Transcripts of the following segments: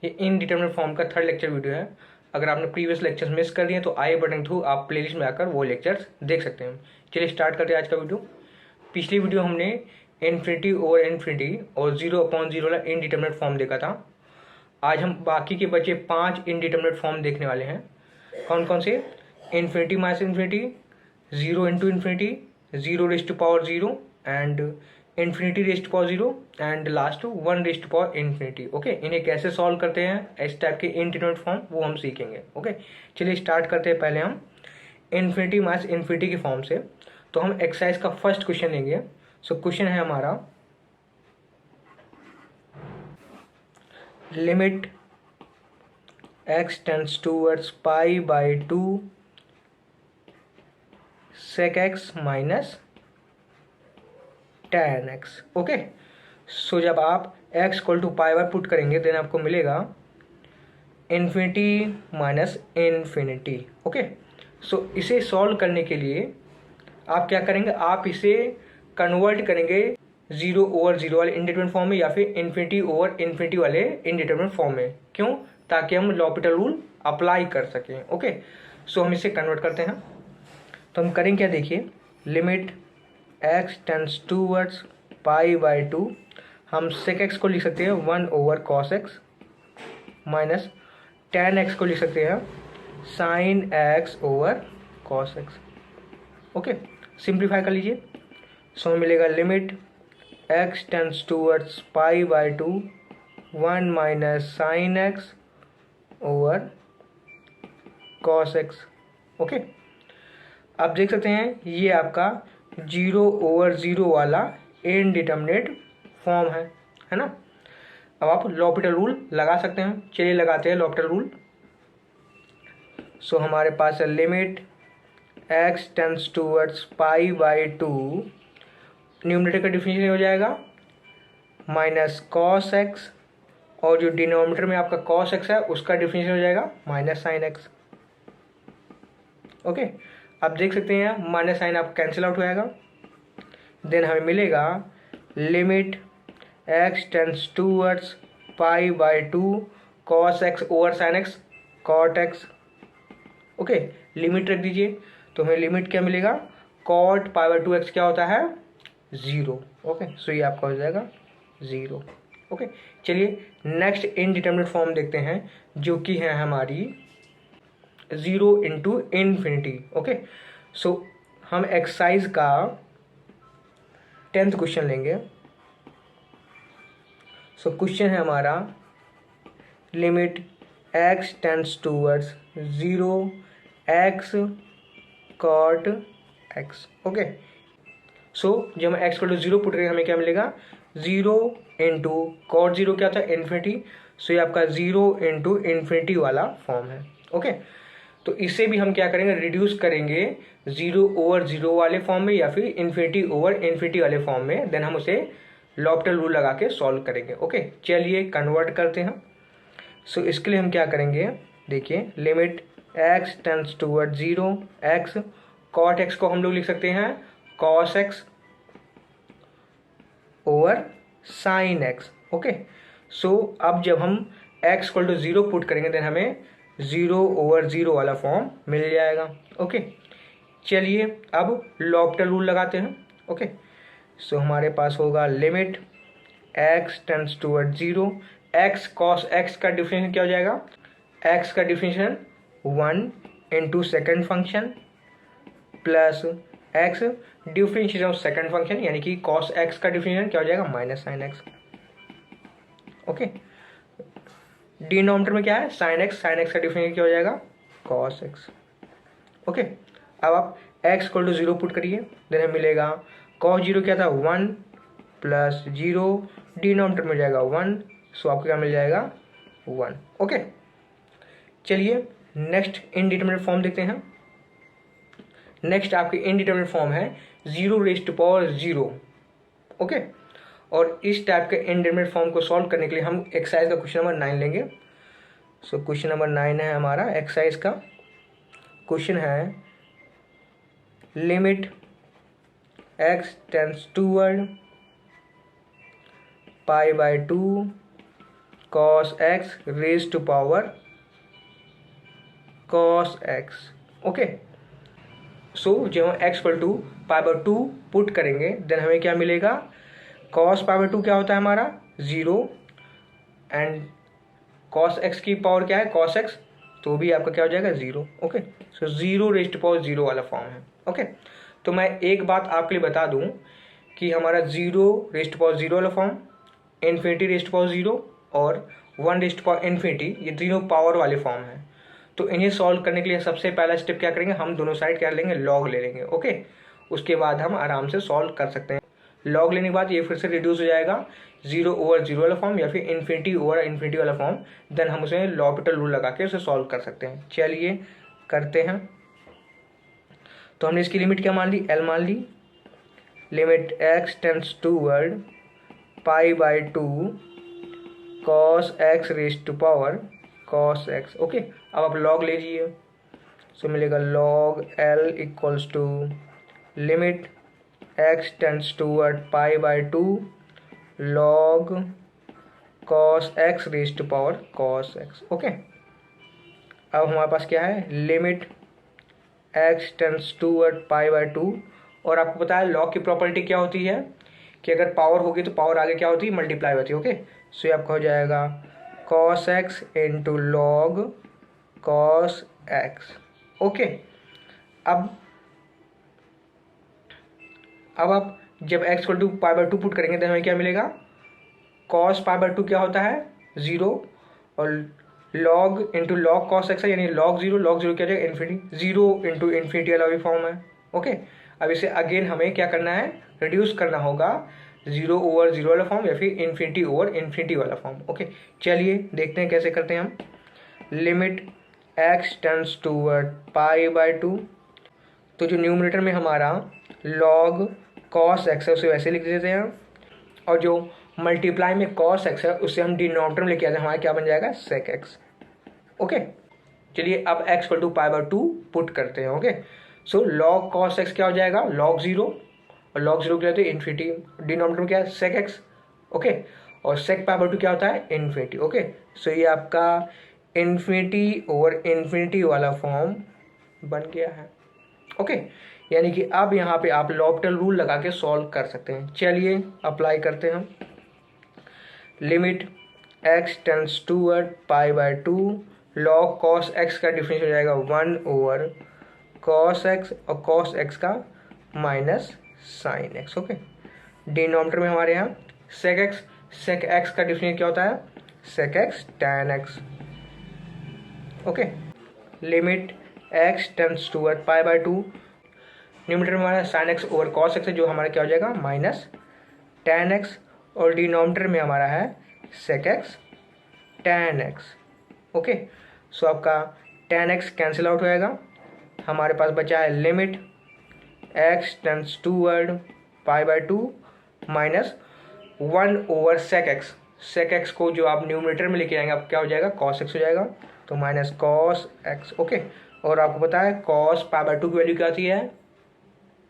ये indeterminate form का third lecture video है। अगर आपने प्रीवियस लेक्चर्स मिस कर दिए तो आई बटन थ्रू आप प्लेलिस्ट में आकर वो लेक्चर्स देख सकते हैं। चलिए स्टार्ट करते हैं आज का वीडियो। पिछली वीडियो हमने इन्फिनिटी ओवर इन्फिनिटी और 0/0 वाला इनडिटरमिनेट फॉर्म देखा था। आज हम बाकी के बचे 5 इनडिटरमिनेट फॉर्म देखने वाले हैं। कौन कौन से? Infinity minus infinity, 0 into infinity, 0 raise to power 0 and infinity raise to power 0 and last 1 raise to power infinity. Okay, इन्हें कैसे सॉल्व करते हैं इस टाइप के इनडिटरमिनेट फॉर्म वो हम सीखेंगे। ओके, चलिए स्टार्ट करते हैं पहले हम इन्फिनिटी माइनस इन्फिनिटी के फॉर्म से। तो हम एक्सरसाइज का फर्स्ट क्वेश्चन लेंगे। सो क्वेश्चन है हमारा, limit x tends towards pi by 2 sec x minus tan x। Okay, so जब आप x equal to pi bar put करेंगे देन आपको मिलेगा infinity minus infinity. Okay, so इसे सॉल्व करने के लिए आप क्या करेंगे, आप इसे कन्वर्ट करेंगे 0/0 वाले इंडिटरमिनेट फॉर्म में या फिर इन्फिनिटी ओवर इन्फिनिटी वाले इंडिटरमिनेट फॉर्म में। क्यों? ताकि हम लॉपिटल रूल अप्लाई कर सकें। ओके, सो हम इसे कन्वर्ट करते हैं। तो हम करेंगे क्या, देखिए, limit x tends towards pi by 2, हम sec x को लिख सकते हैं 1/cos x minus tan x को लिख सकते हैं sin x/cos x। Okay, simplify कर लीजिए। सो मिलेगा limit x tends towards pi by 2 1 minus sine x over cos x। Okay, आप देख सकते हैं ये आपका 0/0 वाला इनडिटरमिनेट फॉर्म है ना। अब आप लॉपिटल रूल लगा सकते हैं। चलिए लगाते हैं लॉपिटल रूल। सो हमारे पास है limit x tends towards pi by 2, numerator का डिफरेंशियल हो जाएगा माइनस cos x, और जो डिनोमिनेटर में आपका cos x है उसका डिफरेंशियल हो जाएगा माइनस साइन x। ओके, आप देख सकते हैं माइनस साइन आप कैंसिल आउट हो जाएगा। देन हमें मिलेगा limit x tends towards pi by 2 cos x over sine x cot x। Okay, limit रख दीजिए तो हमें लिमिट क्या मिलेगा, cot पाई बाई 2x क्या होता है, 0। ओके, सो ये आपका हो जाएगा 0। ओके, चलिए नेक्स्ट इनडिटरमिनेट फॉर्म देखते हैं जो कि है हमारी 0 इंटू इन्फिनिटी। ओके, सो हम एक्सरसाइज का 10th क्वेश्चन लेंगे। सो क्वेश्चन है हमारा, limit x tends towards 0 x cot x। Okay, so जब हम x को 0 पुट करेंगे हमें क्या मिलेगा, 0 इंटू कॉट 0 क्या था, इन्फिनिटी। सो ये आपका 0 इंटू इन्फिनिटी वाला फॉर्म है। ओके, तो इसे भी हम क्या करेंगे, रिड्यूस करेंगे 0/0 वाले फॉर्म में या फिर इन्फिनिटी ओवर इन्फिनिटी वाले फॉर्म में। देन हम उसे लॉपिटल रूल लगा के सॉल्व करेंगे। ओके, चलिए कन्वर्ट करते हैं। सो इसके लिए हम क्या करेंगे, देखिए, limit x tends toward 0 x cot x को हम लोग लिख सकते हैं cos x over sine x। Okay, so अब जब हम x इक्वल टू 0 पुट करेंगे देन हमें 0/0 वाला फॉर्म मिल जाएगा। ओके, चलिए अब लॉपिटल रूल लगाते हैं। ओके, सो हमारे पास होगा limit x tends toward 0 x cos x का डिफरेंशियल क्या हो जाएगा, x का differential 1 into second function plus x differential of second function यानी कि cos x का डिफरेंशियल क्या हो जाएगा, minus sine x। Okay, denominator में क्या है, साइन x का डिफरेंशियल क्या हो जाएगा, cos x। ओके, अब आप x इक्वल टू 0 पुट करिए देन हमें मिलेगा cos 0 क्या था, 1 प्लस 0 डिनोमिनेटर में जाएगा 1। सो आपको क्या मिल जाएगा, 1। ओके, चलिए नेक्स्ट इनडिटरमिनेट फॉर्म देखते हैं। नेक्स्ट आपकी इनडिटरमिनेट फॉर्म है 0 रेज टू पावर 0। ओके, और इस टाइप के इनडिटरमिनेट फॉर्म को सॉल्व करने के लिए हम एक्सरसाइज का क्वेश्चन नंबर 9 लेंगे। सो क्वेश्चन नंबर 9 है हमारा एक्सरसाइज का। क्वेश्चन है, limit x tends toward pi by 2 cos x raise to power cos x। Okay, so जब हम x equal to pi by 2 put करेंगे देन हमें क्या मिलेगा, cos पाई बाई 2 क्या होता है हमारा 0 एंड cos x की पावर क्या है cos x, तो भी आपका क्या हो जाएगा 0। Okay, so 0 raise to power 0 वाला फॉर्म है। ओके, तो मैं एक बात आपके लिए बता दूं कि हमारा 0 रेज टू पावर 0 वाला form, infinity raise to power 0 और 1 रेज टू पावर इन्फिनिटी, ये तीनों पावर वाले फॉर्म हैं। तो इन्हें सॉल्व करने के लिए सबसे पहला स्टेप क्या करेंगे, हम दोनों साइड क्या लेंगे, लॉग ले लेंगे। ओके, उसके बाद हम आराम से सॉल्व कर सकते हैं। लॉग लेने के बाद ये फिर से रिड्यूस हो जाएगा 0 ओवर 0 वाला फॉर्म या फिर इन्फिनिटी ओवर इन्फिनिटी वाला फॉर्म, देन हम उसमें लॉपिटल रूल लगा के उसे सॉल्व कर सकते हैं। चलिए करते हैं। तो हमने इसकी लिमिट क्या मान ली, एल मान ली, limit x tends toward pi by 2 cos x raise to power cos x। Okay, अब आप लॉग ले लीजिए, सो मिलेगा log l equals to limit x tends toward pi by 2 log cos x raise to power cos x। Okay, अब हमारे पास क्या है, limit x tends toward pi by 2, और आपको पता है लॉग की प्रॉपर्टी क्या होती है कि अगर पावर होगी तो पावर आगे क्या होती है, मल्टीप्लाई होती है। ओके, सो ये आपका हो जाएगा cos x into log cos x। Okay, अब आप जब x equal to pi by 2 put करेंगे तो हमें क्या मिलेगा, cos पाई बाई 2 क्या होता है 0 और log into log cos x है, यानी log 0 क्या हो जाएगा इन्फिनिटी, 0 इंटू इन्फिनिटी वाला भी फॉर्म है। ओके, अब इसे अगेन हमें क्या करना है, रिड्यूस करना होगा 0 ओवर 0 वाला फॉर्म या फिर इन्फिनिटी ओवर इन्फिनिटी वाला फॉर्म। ओके, चलिए देखते हैं कैसे करते हैं हम। Limit x tends toward pi by 2, तो जो न्यूमरेटर में हमारा log cos x है उसे वैसे लिख देते हैं, और जो मल्टीप्लाई में cos x है उसे हम डिनोमिनेटर में लेके आते हैं, हमारा क्या बन जाएगा sec x। ओके, चलिए अब x equal to pi by 2 put करते हैं। Okay, so log cos x क्या हो जाएगा log 0, और log 0 क्या होता है इन्फिनिटी, डिनोमिनेटर में क्या है sec x। ओके, और sec पाई बाई 2 क्या होता है इन्फिनिटी। ओके, सो ये आपका इन्फिनिटी ओवर इन्फिनिटी वाला फॉर्म बन गया है। ओके, यानी कि अब यहाँ पे आप लॉपिटल रूल लगा के सॉल्व कर सकते हैं। चलिए अप्लाई करते हैं हम। Limit x tends toward pi by 2 log cos x का डिफरेंस हो जाएगा 1 ओवर cos x, और cos x का minus sine x। Okay, denominator में हमारे यहाँ sec x का डिफरेंस क्या होता है sec x tan x। Okay, limit x tends toward pi by 2, numerator में हमारा sine x over cos x है जो हमारा क्या हो जाएगा माइनस tan x, और डिनोमिनेटर में हमारा है sec x tan x। Okay, so आपका tan x कैंसिल आउट हो जाएगा, हमारे पास बचा है limit x tends toward pi by 2 minus 1 over sec x को जो आप न्यूमरेटर में लेके आएंगे आप क्या हो जाएगा cos x हो जाएगा, तो माइनस cos x। ओके, और आपको पता है cos पाई बाई 2 की वैल्यू क्या आती है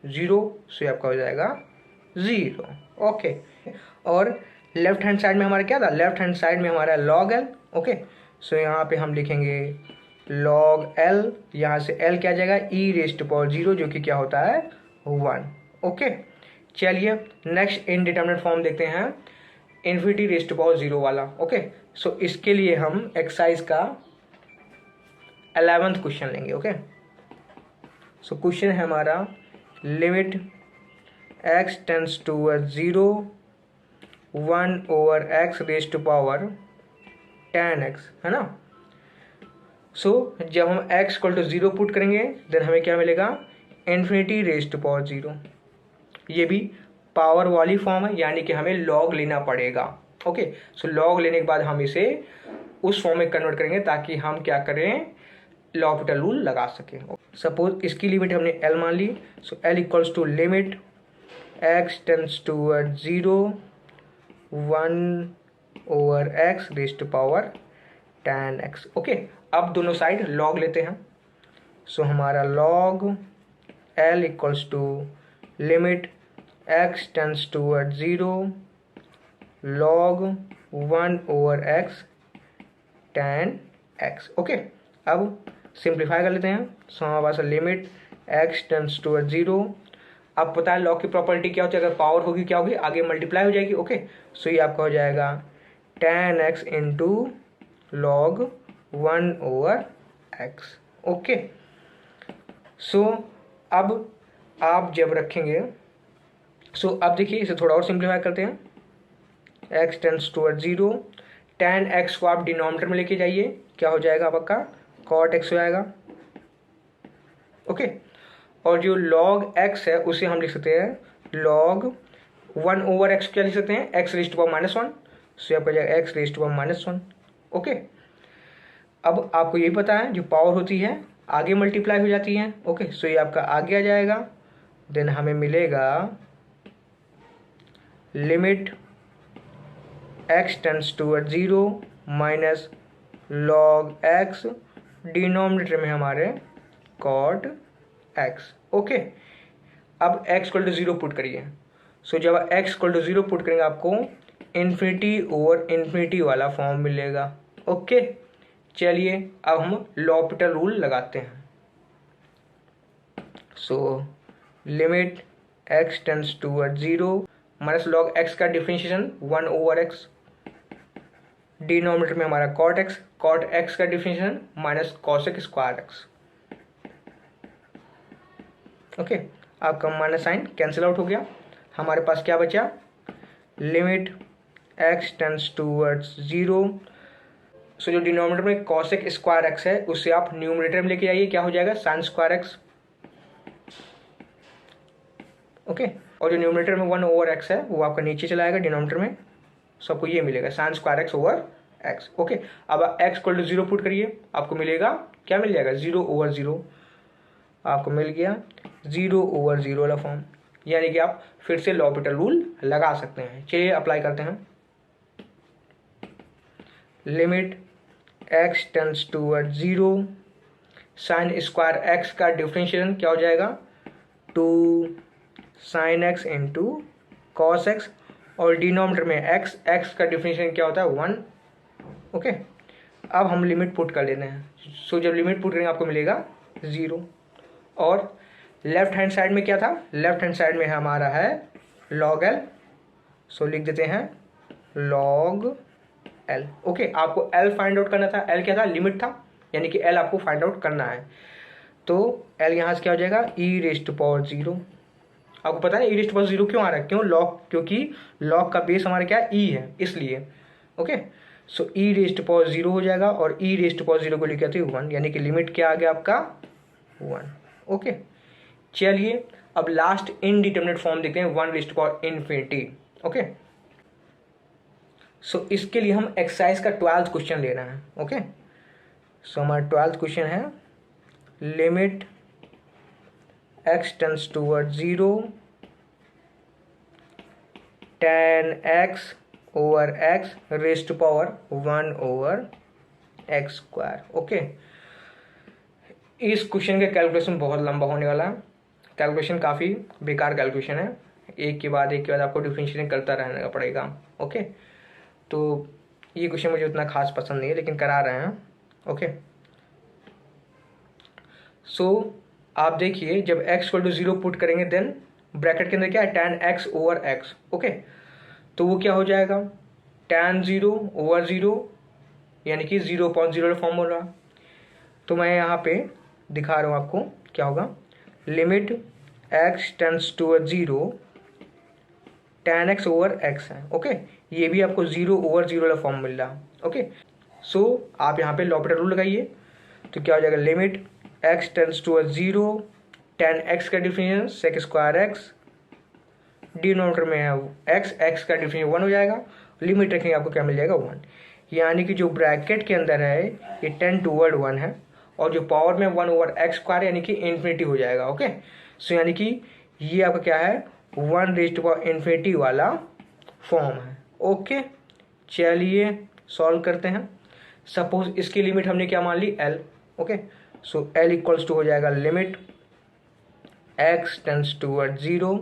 0, सो आपका हो जाएगा 0। ओके, और लेफ्ट हैंड साइड में हमारा क्या था, लेफ्ट हैंड साइड में हमारा log l। ओके, सो यहाँ पे हम लिखेंगे log l, यहाँ से l क्या आ जाएगा e रेज टू पावर 0 जो कि क्या होता है 1। ओके, चलिए नेक्स्ट इनडिटरमिनेट फॉर्म देखते हैं, इन्फिनिटी रेज टू पावर 0 वाला। ओके, सो इसके लिए हम एक्सरसाइज का 11th क्वेश्चन लेंगे। ओके, सो क्वेश्चन है हमारा limit x tends toward 0 1 over x raise to power tan x, है ना। सो जब हम x इक्वल टू 0 पुट करेंगे देन हमें क्या मिलेगा इन्फिनिटी रेज टू पावर 0, ये भी पावर वाली फॉर्म है यानी कि हमें log लेना पड़ेगा। ओके, सो log लेने के बाद हम इसे उस फॉर्म में कन्वर्ट करेंगे ताकि हम क्या करें लॉपिटल रूल लगा सकें। सपोज इसकी लिमिट हमने l मान ली, so l equals to limit x tends toward 0 1 over x raise to power tan x। Okay, अब दोनों साइड log लेते हैं, सो हमारा log l equals to limit x tends toward 0 log 1 over x tan x। Okay, अब simplify कर लेते हैं। सो हमारे पास लिमिट x टेंड्स टू 0। अब पता है लॉग की प्रॉपर्टी क्या होती है, अगर पावर होगी क्या होगी, आगे मल्टीप्लाई हो जाएगी। ओके, सो ये आपका हो जाएगा tan x into log 1/x। Okay, so अब आप जब रखेंगे, सो अब देखिए इसे थोड़ा और सिंप्लीफाई करते हैं। x tends to 0, tan x को आप डिनोमिनेटर में लेके जाइए, क्या हो जाएगा आपका cot x हो जाएगा। ओके, और जो log x है उसे हम लिख सकते हैं log 1/x। क्या लिख सकते हैं, x raise to power -1, so आपका जाएगा x raise to power -1। Okay, अब आपको ये पता है जो पावर होती है आगे मल्टीप्लाई हो जाती है। ओके, सो ये आपका आगे आ जाएगा। देन हमें मिलेगा limit x tends to 0 minus log x, denominator में हमारे cot x। ओके, अब x इक्वल टू 0 पुट करिए। सो जब x इक्वल टू 0 पुट करेंगे आपको इन्फिनिटी ओवर इन्फिनिटी वाला फॉर्म मिलेगा। ओके, चलिए अब हम l'Hopital रूल लगाते हैं। सो limit x tends to 0 minus log x का डिफरेंशिएशन 1/x, डिनोमिनेटर में हमारा cot x का डिफरेंशिएशन minus cosec square x। Okay, आपका माइनस साइन कैंसिल आउट हो गया। हमारे पास क्या बचा, limit x tends towards 0। So जो डिनोमिनेटर में cosec स्क्वायर x है उससे आप न्यूमरेटर में लेके जाइए, क्या हो जाएगा sin स्क्वायर x। ओके, और जो न्यूमरेटर में 1/x है वो आपका नीचे चला आएगा डिनोमिनेटर में, सो आपको ये मिलेगा sin square x over x। Okay, अब x इक्वल टू 0 पुट करिए, आपको मिलेगा क्या मिल जाएगा 0/0। आपको मिल गया 0/0 वाला फॉर्म, यानी कि आप फिर से l'Hopital रूल लगा सकते हैं। चलिए अप्लाई करते हैं। Limit x tends toward 0, sine square x का डिफरेंशिएशन क्या हो जाएगा 2 sin x into cos x, और डिनोमिनेटर में x का डिफरेंशिएशन क्या होता है 1। ओके, अब हम लिमिट पुट कर लेते हैं। सो जब लिमिट पुट करेंगे आपको मिलेगा 0, और लेफ्ट हैंड साइड में क्या था, लेफ्ट हैंड साइड में हमारा है log l, सो लिख देते हैं log l। ओके, आपको l फाइंड आउट करना था, l क्या था, लिमिट था, यानी कि l आपको फाइंड आउट करना है। तो l यहाँ से क्या हो जाएगा e⁻0। आपको पता है e⁻0 क्यों आ रहा है, क्यों log, क्योंकि log का बेस हमारा क्या e है इसलिए। ओके, सो e⁻0 हो जाएगा, और e⁻0 को लिखे थे 1, यानी कि लिमिट क्या आ गया आपका 1। ओके, चलिए अब लास्ट इनडिटरमिनेट फॉर्म देखते हैं 1⁻∞। ओके, सो इसके लिए हम एक्सरसाइज का 12th क्वेश्चन ले रहे हैं। ओके, सो हमारा 12th क्वेश्चन है limit x tends toward 0 tan x over x raise to power 1/x square. Okay, इस क्वेश्चन का कैलकुलेशन बहुत लंबा होने वाला है, कैलकुलेशन काफ़ी बेकार कैलकुलेशन है, एक के बाद आपको डिफरेंशिएशन करता रहने का पड़ेगा। ओके, तो ये क्वेश्चन मुझे उतना खास पसंद नहीं है, लेकिन करा रहे हैं। ओके, सो आप देखिए जब x इक्वल टू 0 पुट करेंगे देन ब्रैकेट के अंदर क्या है tan x over x। Okay, तो वो क्या हो जाएगा tan 0 ओवर 0, यानी कि 0.0 फॉर्म हो रहा। तो मैं यहाँ पे दिखा रहा हूँ आपको क्या होगा, limit x tends to 0 tan x over x है। ओके, ये भी आपको 0/0 वाला फॉर्म मिल रहा। ओके, सो आप यहाँ पे l'Hopital रूल लगाइए, तो क्या हो जाएगा limit x tends to 0 tan x का differentiation sec square x, denominator में है x का डिफरेंशिएशन 1 हो जाएगा, लिमिट रखेंगे आपको क्या मिल जाएगा 1, यानी कि जो ब्रैकेट के अंदर है ये 10 टूवर्ड 1 है, और जो पावर में 1/x स्क्वायर यानी कि इन्फिनिटी हो जाएगा। ओके, सो यानी कि ये आपका क्या है 1⁻∞ वाला फॉर्म है। ओके, चलिए सॉल्व करते हैं। सपोज इसकी लिमिट हमने क्या मान ली l। Okay, so l equals to हो जाएगा limit x tends toward 0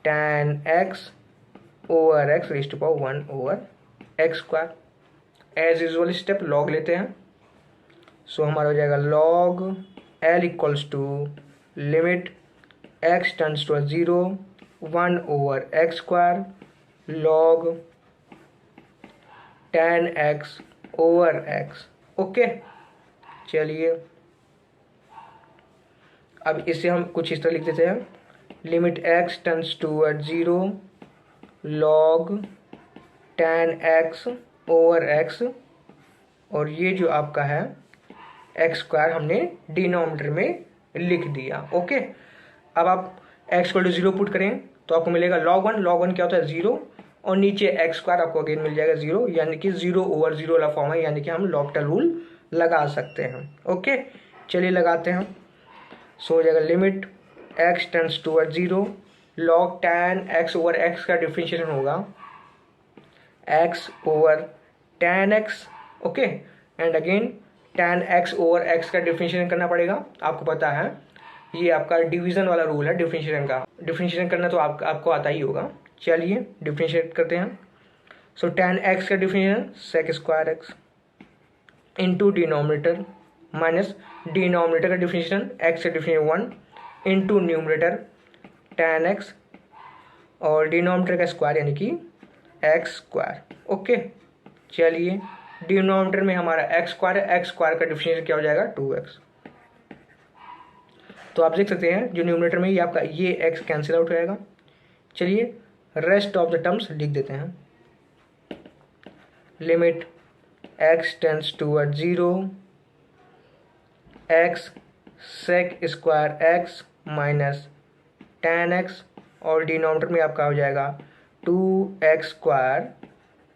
tan x over x raise to power 1/x square. As usual step log लेते हैं। सो हमारा हो जाएगा log L equals to limit x tends to 0 1 over x square log 10x over x। Okay, चलिए अब इसे हम कुछ इस तरह लिख देते हैं, limit x tends to 0 log 10x over x, और ये जो आपका है एक्स स्क्वायर हमने डिनोमिनेटर में लिख दिया। ओके, अब आप x को 0 पुट करें तो आपको मिलेगा log 1। log 1 क्या होता है 0, और नीचे एक्स स्क्वायर आपको अगेन मिल जाएगा 0, यानी कि 0 ओवर 0 वाला फॉर्म है, यानी कि हम लॉपिटल रूल लगा सकते हैं। ओके, चलिए लगाते हैं। सो हो जाएगा limit x tends to 0 log 10x over x का डिफरेंशिएशन होगा x over 10x। Okay, and again 10x over x का डिफरेंशिएशन करना पड़ेगा। आपको पता है ये आपका डिवीजन वाला रूल है डिफरेंशिएशन का, डिफरेंशिएशन करना तो आपको आता ही होगा। चलिए डिफरेंशिएट करते हैं। सो 10x का differentiation sec square x into denominator minus denominator का डिफरेंशिएशन x का डिफरेंशिएशन 1 इंटू न्यूमरेटर 10x और डिनोमिनेटर का स्क्वायर यानी कि एक्स स्क्वायर। ओके, चलिए डिनोमिनेटर में हमारा एक्स स्क्वायर है, एक्स स्क्वायर का डिफरेंशिएशन क्या हो जाएगा 2x। तो आप देख सकते हैं जो न्यूमरेटर में ये आपका ये x कैंसिल आउट हो जाएगा। चलिए रेस्ट ऑफ द टर्म्स लिख देते हैं। Limit x tends to 0 x sec square x minus 10x और डिनोमिनेटर में आपका हो जाएगा 2x square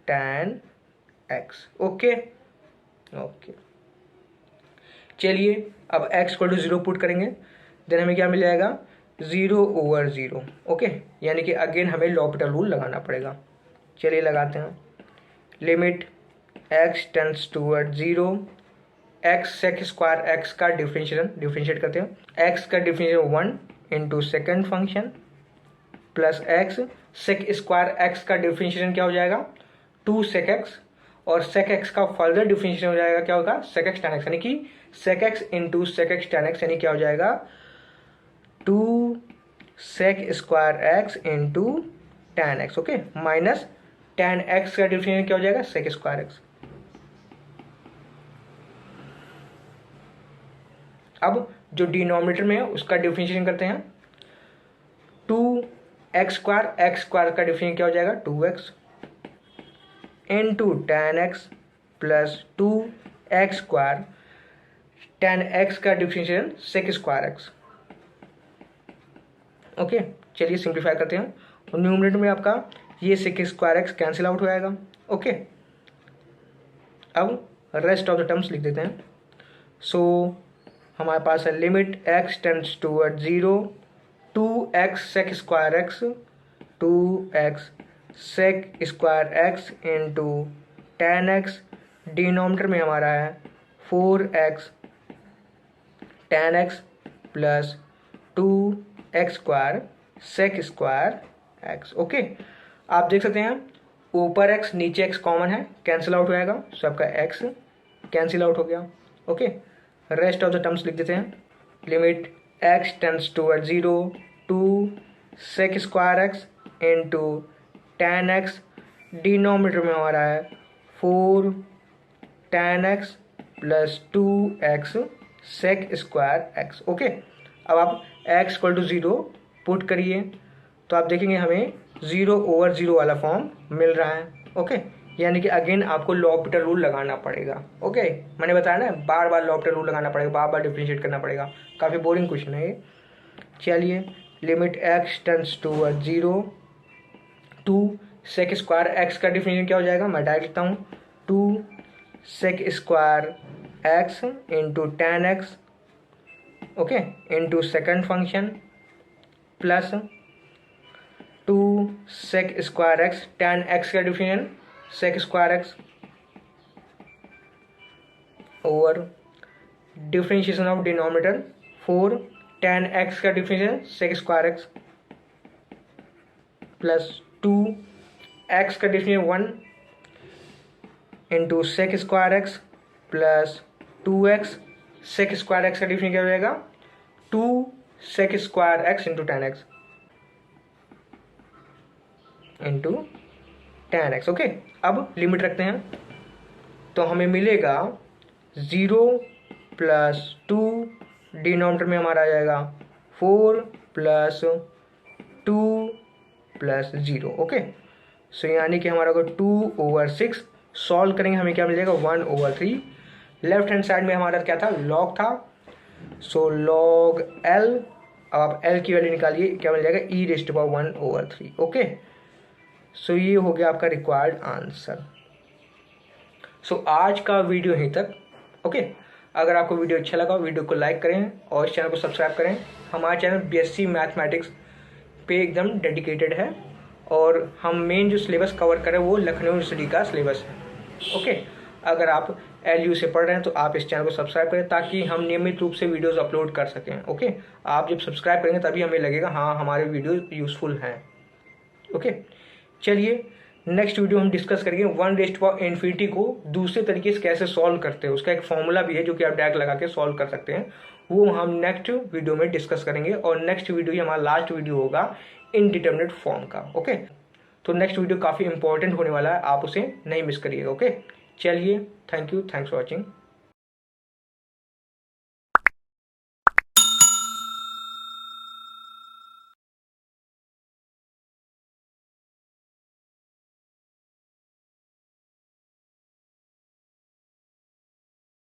10x। Okay okay, चलिए अब x को 0 पुट करेंगे, देन हमें क्या मिल जाएगा 0 ओवर 0। ओके, यानी कि अगेन हमें लॉपिटल रूल लगाना पड़ेगा। चलिए लगाते हैं। Limit x tends to 0 x sec square x का डिफरेंशिएट करते हैं। x का differentiation 1 into second function plus x sec square x का डिफरेंशिएशन क्या हो जाएगा 2 सेक x, और सेक x का फर्दर डिफरेंशिएशन हो जाएगा क्या होगा सेक x tan x, यानी कि sec x into sec x tan x, यानी क्या हो जाएगा 2 sec square x into tan x। Okay, minus tan x का डिफरेंशिएशन क्या हो जाएगा सेक स्क्वायर x। अब जो डिनोमिनेटर में है उसका डिफरेंशिएशन करते हैं। 2x स्क्वायर का डिफरेंशिएशन क्या हो जाएगा 2x into tan x plus 2x square tan x का differentiation sec square x। Okay, चलिए सिंप्लीफाई करते हैं, और न्यूमरेटर में आपका ये sec square x cancel out हो जाएगा। ओके, अब रेस्ट ऑफ द टर्म्स लिख देते हैं। सो हमारे पास है limit x tends to 0 2x sec square x 2x sec square x into tan x, denominator में हमारा है 4x tan x plus 2x square sec square x। Okay, आप देख सकते हैं ऊपर x नीचे x कॉमन है, कैंसिल आउट हो जाएगा, सो आपका x कैंसिल आउट हो गया। Okay, rest of the terms लिख देते हैं। Limit x tends to 0 2 sec square x into tan x, denominator में हमारा है 4 tan x plus 2x sec square x। Okay, अब आप x इक्वल टू 0 पुट करिए तो आप देखेंगे हमें 0 ओवर 0 वाला फॉर्म मिल रहा है। ओके, यानी कि अगेन आपको लॉपिटल रूल लगाना पड़ेगा। ओके, मैंने बताया ना बार बार लॉपिटल रूल लगाना पड़ेगा, बार बार डिफरेंशिएट करना पड़ेगा, काफ़ी बोरिंग क्वेश्चन है ये। चलिए limit x tends to 0 2 sec square x का डिफरेंशिएशन क्या हो जाएगा, मैं डायरेक्ट लिखता हूँ 2 sec square x into tan x। Okay, into second function plus 2 sec square x tan x का differentiation sec square x over differentiation of denominator 4 tan x का differentiation sec square x plus 2 x का differentiation 1 into sec square x plus 2x, sec square x का definition क्या हो जाएगा, 2 sec square x into tan x into tan x. Okay, अब limit रखते हैं तो हमें मिलेगा 0 प्लस 2, डिनोमिनेटर में हमारा आ जाएगा 4 प्लस 2 प्लस 0। ओके, सो यानी कि हमारा को 2/6 सॉल्व करेंगे, हमें क्या मिल जाएगा 1/3। लेफ्ट हैंड साइड में हमारा क्या था, लॉग था, सो लॉग एल, अब आप एल की वैल्यू निकालिए, क्या मिल जाएगा e⁻1/3। ओके, सो ये हो गया आपका रिक्वायर्ड आंसर। सो आज का वीडियो यहीं तक। ओके, अगर आपको वीडियो अच्छा लगा वीडियो को लाइक करें और इस चैनल को सब्सक्राइब करें। हमारा चैनल बीएससी मैथमेटिक्स पे एकदम डेडिकेटेड है और हम मेन जो सिलेबस कवर करें वो लखनऊ यूनिवर्सिटी का सिलेबस है। ओके, अगर आप एलयू से पढ़ रहे हैं तो आप इस चैनल को सब्सक्राइब करें ताकि हम नियमित रूप से वीडियोस अपलोड कर सकें। ओके, आप जब सब्सक्राइब करेंगे तभी हमें लगेगा हाँ हमारे वीडियो यूज़फुल हैं। ओके, चलिए नेक्स्ट वीडियो हम डिस्कस करेंगे 1∞ को दूसरे तरीके से कैसे सॉल्व करते हैं। उसका एक फॉर्मूला भी है जो कि आप डायरेक्ट लगा के सॉल्व कर सकते हैं, वो हम नेक्स्ट वीडियो में डिस्कस करेंगे। और नेक्स्ट वीडियो ही हमारा लास्ट वीडियो होगा इनडिटरमिनेट फॉर्म का। ओके, तो नेक्स्ट वीडियो काफ़ी इंपॉर्टेंट होने वाला है, आप उसे नहीं मिस करिएगा। ओके, चलिए, thank you, thanks for watching.